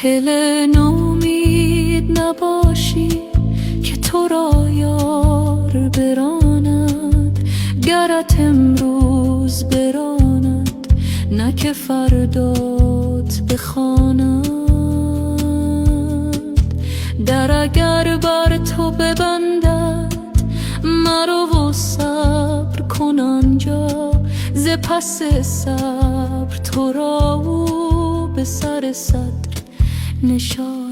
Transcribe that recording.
دل نومید نباشی که تو را یار براند، گرت امروز براند نه که فردات بخواند. در اگر بر تو ببندد مرو و صبر کن آنجا، ز پس صبر تو را او به سر صدر نشاند.